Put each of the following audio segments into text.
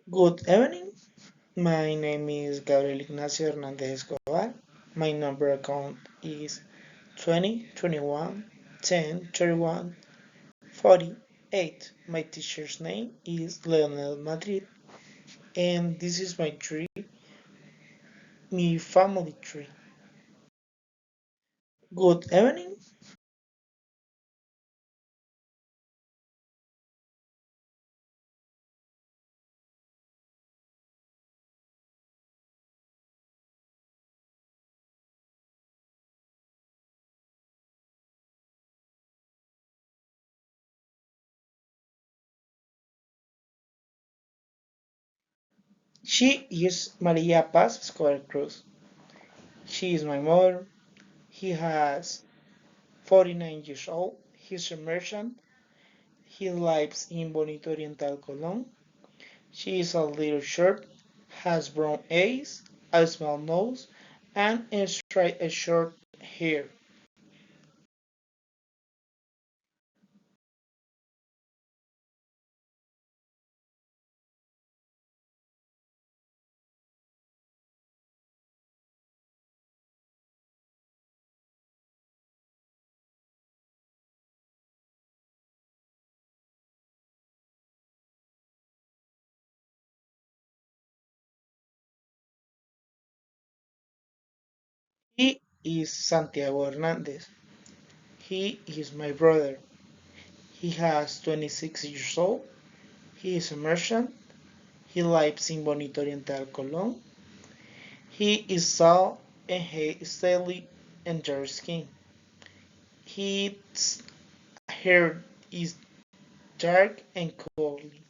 Good evening. My name is Gabriel Ignacio Hernandez Escobar. My number account is 20 21 10 31 48. My teacher's name is Leonel Madrid, and this is my family tree. Good evening. She is Maria Paz Escobar Cruz. She is my mother. He has 49 years old. He's a merchant. He lives in Bonito Oriental, Colón. She is a little short, has brown eyes, a small nose, and a straight short hair. He is Santiago Hernandez. He is my brother. He has 26 years old. He is a merchant. He lives in Bonito Oriental, Colón. He is tall and stylish and dark skin. His hair is dark and curly.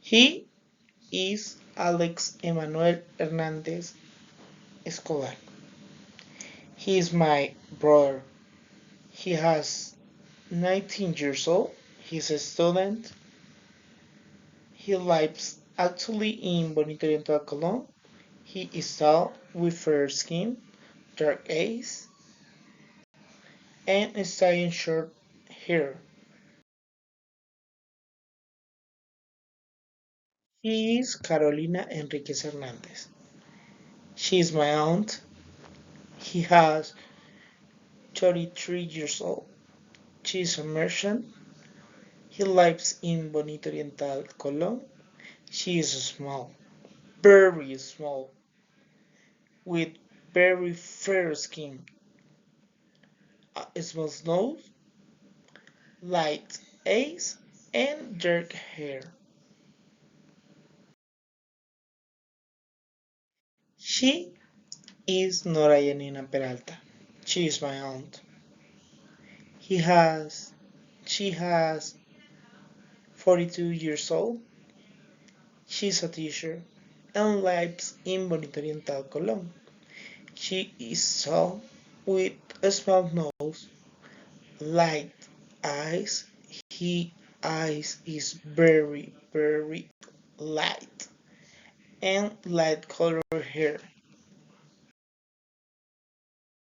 He he is Alex Emmanuel Hernandez Escobar. He is my brother. He has 19 years old. He's a student. He lives actually in Bonito Oriental Colón. He is tall with fair skin, dark eyes, and stylish short hair. She is Carolina Enriquez Hernandez. She is my aunt. He has 33 years old. She is a merchant. He lives in Bonito Oriental Colón. She is small, very small, with very fair skin, a small nose, light eyes, and dark hair. She is Nora Yanina Peralta. She is my aunt. He has, she has 42 years old. She's a teacher and lives in Bonito Oriental, Colón. She is tall with a small nose, light eyes. His eyes is very light and light color hair.